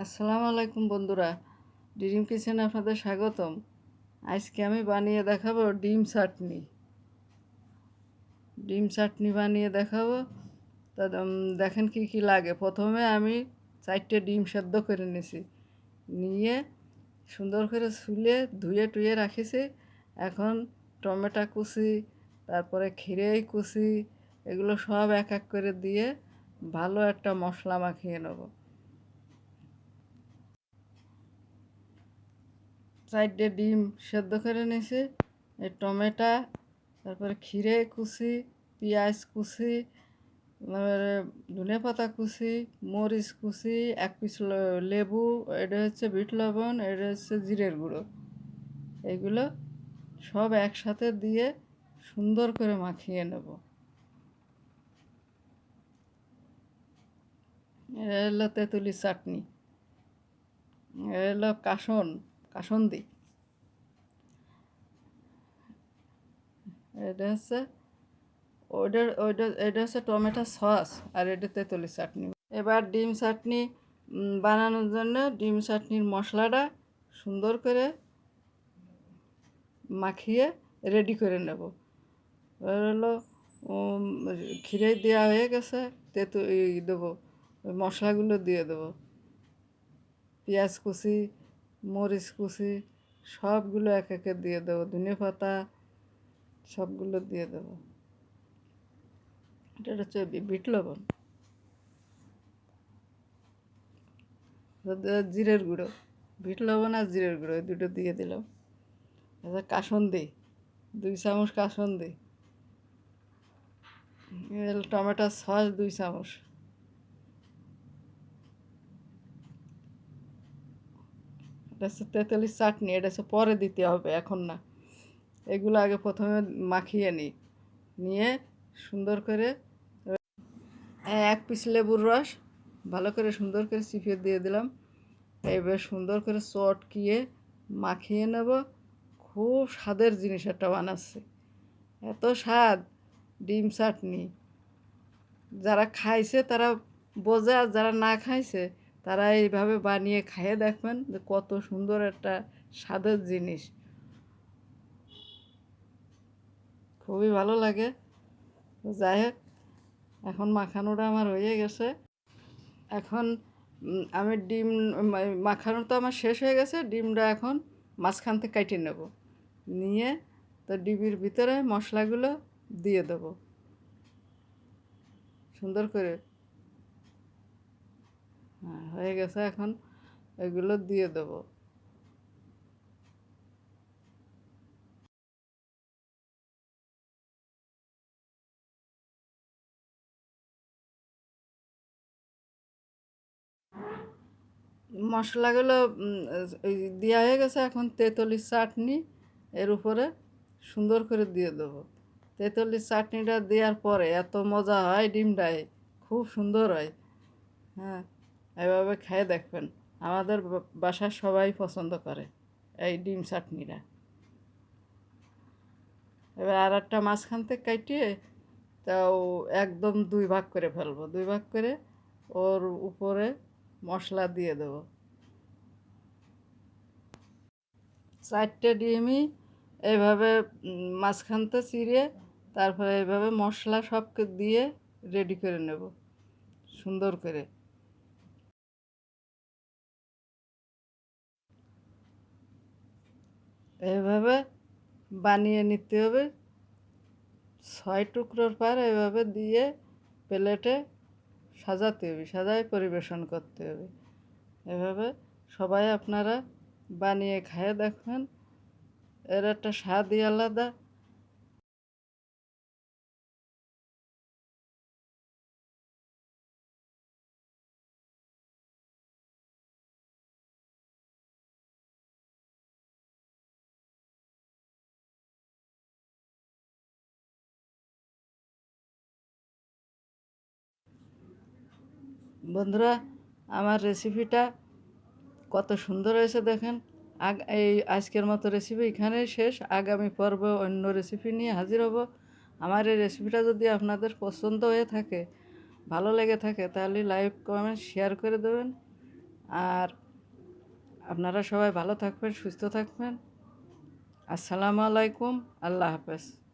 আসসালামু আলাইকুম বন্ধুরা, ড্রিম কিচেনে আপনাদের স্বাগতম। আজকে আমি বানিয়ে দেখাবো ডিম চাটনি বানিয়ে দেখাবো। তা দেখেন কি কি লাগে। প্রথমে আমি 4টে ডিম সেদ্ধ করে নিয়েছি, নিয়ে সুন্দর করে ছুলে ধুয়ে টুয়ে রাখিছি। এখন টমেটো কুচি, তারপরে খিরেই কুচি, এগুলো সব এক এক করে দিয়ে ভালো একটা মশলা মাখিয়ে নেব। 4টে ডিম সেদ্ধ করে নিয়েছি, এই টমেটো, তারপরে খিরে কুচি, পেঁয়াজ কুচি, ধনে পাতা কুচি, মরিচ কুচি, 1 পিস লেবু, এটা হচ্ছে বিট লবণ, এটা হচ্ছে জিরের গুঁড়ো। এগুলো সব একসাথে দিয়ে সুন্দর করে মাখিয়ে নেব। এটা হলো তেঁতুলি চাটনি, এটা হলো কাসন্দি, এটা হচ্ছে এটা হচ্ছে টমেটো সস, আর এটা তেঁতুলি চাটনি। এবার ডিম চাটনি বানানোর জন্য ডিম চাটনির মশলাটা সুন্দর করে মাখিয়ে রেডি করে নেব। এবার হলো ক্ষীরে দেওয়া হয়ে গেছে, দেবো, ওই মশলাগুলো দিয়ে দেবো। পেঁয়াজ কুচি, মরিচ কুচি, সবগুলো এক একে দিয়ে দেবো, ধনে পাতা সবগুলো দিয়ে দেবো। এটা হচ্ছে বিট লবণ, জিরের গুঁড়ো, বিট লবণ আর জিরের গুঁড়ো, এই দুটো দিয়ে দিলাম। আচ্ছা, কাসুন্দি 2 চামচ, কাসুন্দি, টমেটো সস 2 চামচ। এটা হচ্ছে তেঁতুলির চাটনি, এটা হচ্ছে পরে দিতে হবে, এখন না। এগুলো আগে প্রথমে মাখিয়ে নিয়ে সুন্দর করে 1 পিস লেবুর রস ভালো করে সুন্দর করে চিপিয়ে দিয়ে দিলাম। এবার সুন্দর করে চটকিয়ে মাখিয়ে নেব। খুব স্বাদের জিনিস একটা বানাচ্ছি, এত স্বাদ ডিম চাটনি। যারা খাইছে তারা বোঝে, আর যারা না খাইছে তারা এইভাবে বানিয়ে খাইয়ে দেখবেন যে কত সুন্দর একটা স্বাদের জিনিস, খুবই ভালো লাগে। তো যাই হোক, এখন মাখানোটা আমার হয়ে গেছে। এখন আমি ডিম মাখানো তো আমার শেষ হয়ে গেছে। ডিমটা এখন মাঝখান থেকে কেটে নেব, নিয়ে তো ডিমের ভিতরে মশলাগুলো দিয়ে দেবো সুন্দর করে। হ্যাঁ, হয়ে গেছে। এখন এগুলো দিয়ে দেবো। মশলাগুলো দেওয়া হয়ে গেছে। এখন তেঁতুলির চাটনি এর উপরে সুন্দর করে দিয়ে দেবো। তেঁতুলির চাটনিটা দেওয়ার পরে এত মজা হয় ডিমটায়, খুব সুন্দর হয়। হ্যাঁ, এভাবে খেয়ে দেখবেন। আমাদের বাসার সবাই পছন্দ করে এই ডিম চাটনিটা। এবার আর একটা মাঝখান থেকে কাটিয়ে তাও একদম 2 ভাগ করে ফেলবো। 2 ভাগ করে ওর উপরে মশলা দিয়ে দেবো। 4টে ডিমই এইভাবে মাঝখানতে চিড়ে, তারপরে এইভাবে মশলা সবকে দিয়ে রেডি করে নেব সুন্দর করে। এইভাবে বানিয়ে নিতে হবে। 6 টুকরোর পর এইভাবে দিয়ে প্লেটে সাজাতে হবে, সাজায় পরিবেশন করতে হবে। এভাবে সবাই আপনারা বানিয়ে খেয়ে দেখবেন, এর একটা স্বাদই আলাদা। বন্ধুরা, আমার রেসিপিটা কত সুন্দর হয়েছে দেখেন। এই আজকের মতো রেসিপি এখানেই শেষ। আগামী পর্বে অন্য রেসিপি নিয়ে হাজির হব। আমার এই রেসিপিটা যদি আপনাদের পছন্দ হয়ে থাকে, ভালো লেগে থাকে, তাহলে লাইক কমেন্ট শেয়ার করে দেবেন। আর আপনারা সবাই ভালো থাকবেন, সুস্থ থাকবেন। আসসালামু আলাইকুম, আল্লাহ হাফেজ।